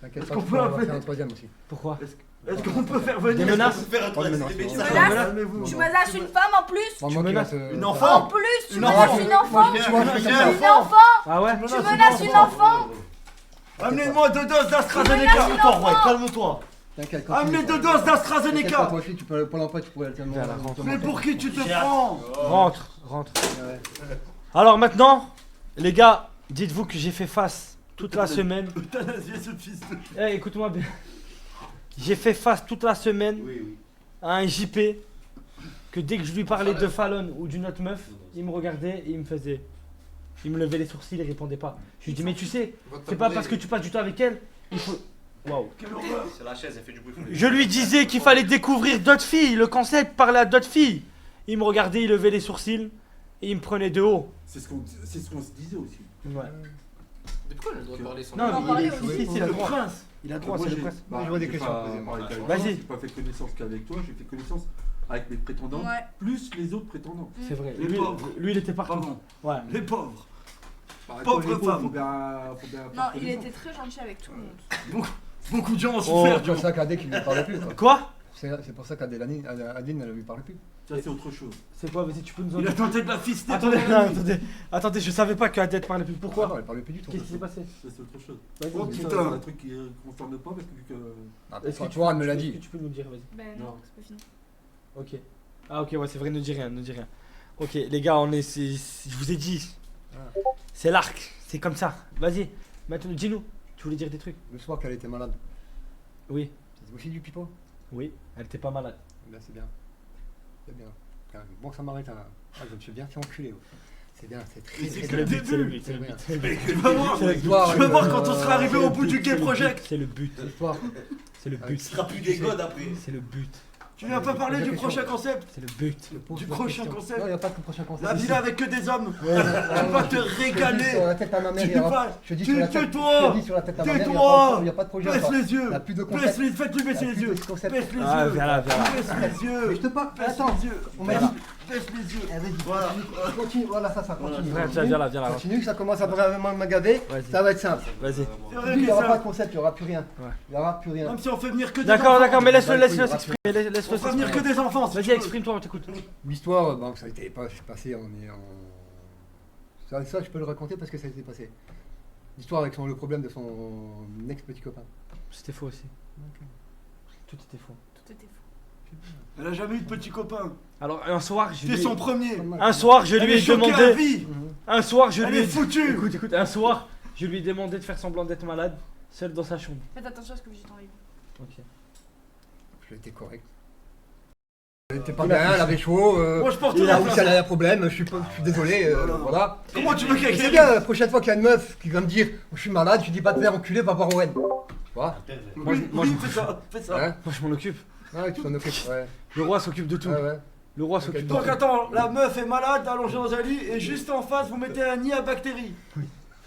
T'inquiète Est-ce pas, qu'on tu peut peux en appeler- faire un troisième aussi. Pourquoi? Est-ce qu'on peut faire Des venir menaces? Faire un troisième, menace, c'est non. des Ça menaces. va, menaces calmez-vous. Tu menaces une femme en plus. Moi, menaces Une En enfant? plus, tu Une menaces enfant. une enfant. Tu vois, je fais comme ça. Une enfant. Ah ouais? Tu menaces une enfant. Amenez-moi 2 doses Tu menaces d'AstraZeneca. une enfant. Calme-toi. T'inquiète, Amenez continue. 2 doses T'inquiète pas, d'AstraZeneca. toi aussi, pour l'emploi, tu pourrais tellement. Viens, là, rentre. Mais pour qui tu te J'ai hâte. prends? Rentre. Ouais. Alors maintenant, les gars, dites-vous que j'ai fait face toute la semaine. Euthanasier ce fils de... Eh, écoute-moi bien. J'ai fait face toute la semaine Oui, oui. à un JP que dès que je lui parlais de Fallon ou d'une autre meuf, il me regardait et il me faisait. Il me levait les sourcils, il répondait pas. Je lui dis, mais tu sais, c'est pas parce que tu passes du temps avec elle, il faut. Waouh. Quelle horreur. C'est la chaise, elle fait du bruit. Je lui disais qu'il fallait découvrir d'autres filles, le concept, parler à d'autres filles. Il me regardait, il levait les sourcils et il me prenait de haut. C'est ce qu'on se disait aussi. Ouais. Mais pourquoi elle a le droit de parler sans Non, On en mais parlait il est aussi. si, c'est le Le droit. prince. Il a droit, Moi, c'est le j'ai- prince. Moi, je vois des j'ai questions pas- posées, moi. avec- Vas-y. J'ai pas fait connaissance qu'avec toi, j'ai fait connaissance avec mes prétendants, Ouais. plus les autres prétendants. C'est vrai. Les Lui, pauvres. lui, il était partout. Pardon. Ouais. Les pauvres. Bah, Pauvre les pauvres, femme. faut bien Non, faire il connaissance. était très gentil avec tout le monde. Beaucoup de gens ont Oh, souffert. C'est pour ça qu'Adé qui ne lui parlait plus. quoi. Quoi? C'est pour ça qu'Adéline ne lui parlait plus. Ça, c'est autre chose. C'est quoi? Vas-y, tu peux nous en Il a dire. tenté de la fister. Attendez, non, attendez, je savais pas qu'Adette parlait plus. Ah Pourquoi? non, elle parlait plus du tout. Qu'est-ce qui s'est passé? Ça, c'est autre chose. Vas-y, Oh, dis-moi. putain. C'est un truc qui ne concerne pas parce que. Ah, Est-ce que tu vois, elle me l'a est-ce dit. que tu peux nous dire, vas-y. Ben Non. non, c'est pas fini. Ok. Ah ok, ouais, c'est vrai, ne dis rien, ne dis rien. Ok, les gars, je vous ai dit. Ah. C'est l'arc, c'est comme ça. Vas-y, maintenant, dis-nous. Tu voulais dire des trucs? Le soir qu'elle était malade. Oui. C'est aussi du pipeau? Oui, elle était pas malade. Là, c'est bien. C'est bien. Bon, ça m'arrête. Ah, je me suis bien fait enculer. Ouais. C'est bien, c'est très Mais c'est très que bien. le début. c'est le but, c'est le C'est but. bien. c'est le but. Tu vas voir. C'est le L'histoire Tu vas avec, voir quand on sera arrivé C'est au le bout but, du c'est gay le but, project. C'est le but, L'histoire. c'est le Avec- but. Ce sera plus des godes après. C'est le but, Tu viens pas parler du prochain concept? c'est le but. Du prochain concept. Non, il n'y a pas de prochain concept. La villa avec que des hommes. Ouais, Tu vas te Je te dis sur régaler. la tête à ma mère, Tu il y aura- vas- je te dis tu- sur la tête- tais-toi. je te dis sur la tête à ma mère, Tais-toi. il n'y a pas de projet. Baisse encore. les Il n'y yeux. a plus de Baisse concept. les, faites-lui baisser Il y a les plus yeux. de concept. Baisse les Ah, yeux. viens là, viens là. Baisse les yeux. Mais je te parle. Baisse Attends, les yeux. on m'a dit. Baisse les yeux. Eh, vas-y, Voilà. continue, voilà, ça continue. Viens là, viens là. Continue, ça commence à vraiment me gaver, Vas-y. ça va être simple. Vas-y. C'est Je vrai dis, il que n'y aura pas ça. de concept, il n'y aura plus rien. Ouais. Il n'y aura plus rien. Même si on fait venir que des D'accord, enfants. d'accord, mais laisse-le Bah, écoute, s'exprimer. Laisse-le On fait venir que s'exprimer. des enfants. si Vas-y, tu veux. exprime-toi, on t'écoute. L'histoire, bon, ça a été passé, on est en. Ça, je peux le raconter parce que ça a été passé. L'histoire avec le problème de son ex-petit copain. C'était faux aussi. Tout était faux. Tout était faux. Elle a jamais eu de petit copain. Alors, un soir, je T'es lui son premier. Un soir, je Elle lui est ai choquée à demandé. vie. Un soir, je Elle lui ai est foutue. Écoute, un soir, je lui ai demandé de faire semblant d'être malade, seul dans sa chambre. Faites attention à ce que vous dites en live. Ok. J'étais correct. Elle était pas bien, elle avait chaud. Moi je porte Il la a aussi elle a un problème, je suis désolé, voilà. Comment tu veux qu'elle C'est bien, la prochaine fois qu'il y a une meuf qui va me dire je suis malade, je dis pas te faire enculer, va voir Owen. Tu vois Oui, moi, oui, fais ça, fais ça. Hein Moi, je m'en occupe. Ouais, tu t'en occupes, ouais. Le roi s'occupe de tout. Ouais, ouais. Le roi s'occupe de Donc tout. attends, la meuf est malade, allongée dans un lit, et juste en face, vous mettez un nid à bactéries.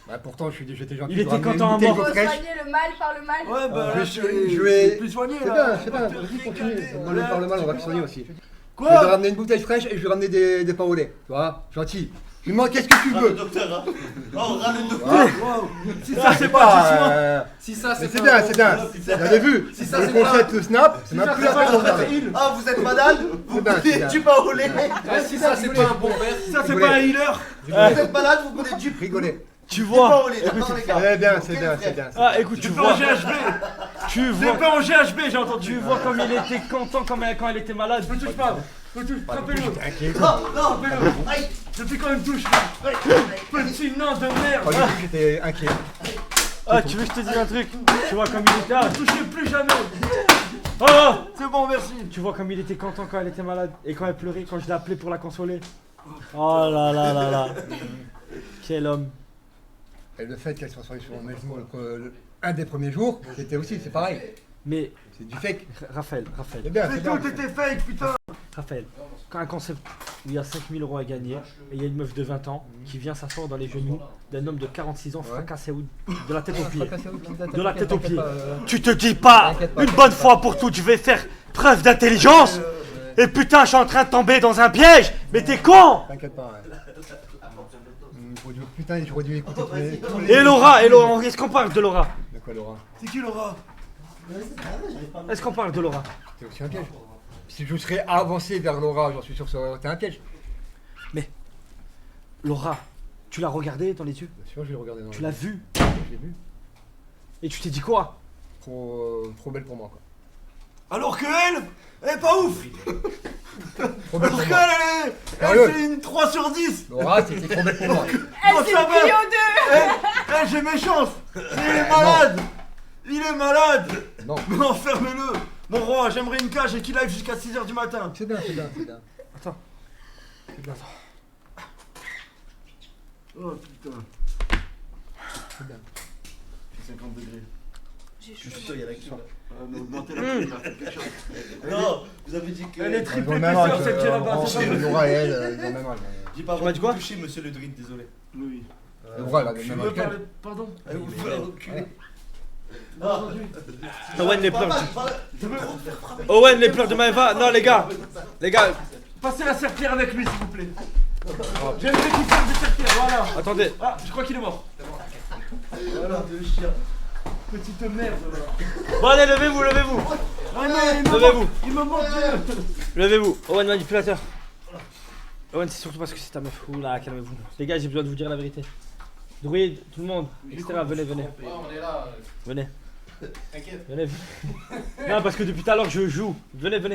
Bah, pourtant, j'étais gentil. Il je était ramenais une content à bouteille mort. d'eau Faut fraîche. soigner le mal par le mal. Ouais, bah là, je vais- c'est plus soigné C'est là. bien, c'est bien, On va te vas-y, continue. régaler. Moi, le par le mal, on va te soigner aussi. Je vais Quoi ramener une bouteille fraîche et je vais ramener des pains au lait. Tu vois, gentil. Je lui demande qu'est-ce que tu Le veux. docteur, hein. Oh, râle le docteur. Voilà. Waouh. Si ça c'est pas du soin. Si ça, Mais c'est c'est pas bien, un c'est bon bien. concept. Vous avez vu Si ça, le c'est pas- concept Snap, c'est Si même ça plus c'est la peine pas de un regarder. heal. Ah, vous êtes malade. Vous C'est bien, c'est prenez bien. du pain au lait. Ah, si ça, c'est pas un bon verre. Si ça c'est pas un healer. Vous êtes malade, vous prenez du Rigolez. Tu pain vois. au lait. D'accord, les gars. C'est bien, Ok, c'est bien, frère. c'est bien. Ah, écoute, tu C'est pas en vois. GHB. Tu C'est vois. pas en GHB, j'ai entendu. Tu vois comme il était content quand elle était malade. Ne touche pas. Ne touche pas. Frappez-le. T'inquiète. Non, non, aïe. Depuis quand il me touche Petit nain de Pas merde. du tout, j'étais inquiet. Ah, tu veux que je te dise un truc? Tu vois comme il était. Ah, Ne touchez plus jamais. oh, C'est bon, merci. tu vois comme il était content quand elle était malade et quand elle pleurait, quand je l'ai appelé pour la consoler. Oh là là là là. Quel homme. Et le fait qu'elle soit sur mon genou un des premiers jours, c'était aussi, c'est pareil. Mais C'est du fake. Raphaël, C'est bien, c'est C'est bien. tout était fake, putain. Raphaël, quand un concept où il y a 5000 € à gagner, et il y a une meuf de 20 ans qui vient s'asseoir dans les genoux d'un homme de 46 ans Ouais. fracassé de la tête aux pieds. De la tête aux pieds. Tu te dis pas, une bonne fois pour toutes, je vais faire preuve d'intelligence. Et putain, je suis en train de tomber dans un piège. Mais t'es con. T'inquiète pas, ouais. Putain, j'aurais dû écouter tous les... Et Laura, est-ce qu'on parle de Laura? De quoi, Laura? C'est qui Laura? Est-ce qu'on parle de Laura? C'est aussi un piège. Si je serais avancé vers Laura, j'en suis sûr que ça aurait été un piège. Laura, tu l'as regardée dans les yeux? Bien sûr, je l'ai regardé dans Tu l'as vue? Je l'ai vu. Et tu t'es dit quoi? Trop belle pour moi, quoi. Alors que elle est pas ouf. Trop belle Alors pour qu'elle, moi. elle c'est une 3 sur 10. Laura, c'était trop belle pour moi. Elle Oh, c'est ça va. prio 2. Eh, j'ai mes chances. Il est malade. Il est malade. Non, Mais enfermez-le. Mon roi, j'aimerais une cage et qu'il aille jusqu'à 6h du matin. c'est bien, c'est bien, c'est bien. Attends. C'est bien. Oh putain. C'est bien. 50 degrés. J'ai Je suis chaud. sûr, il y a la queue là. Mais augmentez la prime, là, faites quelque chose. Non, vous avez dit que. Elle est Ils ont triple le même âge, épaisseur, celle qui est là-bas. Laura et elle, ils ont le même âge. J'ai pas Tu m'as dit quoi? touché, monsieur le Dream, désolé. Oui. Laura, elle a le Tu même veux âge qu'elle. parler? Pardon? Vous Oui, pouvez reculer. Owen, les pleurs. Owen, les pleurs de Maëva. Non, les gars. Passez la serpillère avec lui, s'il vous plaît. J'aimerais qu'il fasse des serpillères, voilà. Attendez. Ah, je crois qu'il est mort. Voilà, deux chiens. Petite merde, là. Bon, allez, levez-vous, levez-vous. Ah non, Levez-vous. il me manque Dieu. Levez-vous. Owen, manipulateur. Owen, c'est surtout parce que c'est ta meuf. Oula, calmez-vous. Les gars, j'ai besoin de vous dire la vérité. Druide, tout le monde, etc. Venez, venez. On est là. Venez. T'inquiète. Venez. Non, parce que depuis tout à l'heure, je joue. Venez, venez.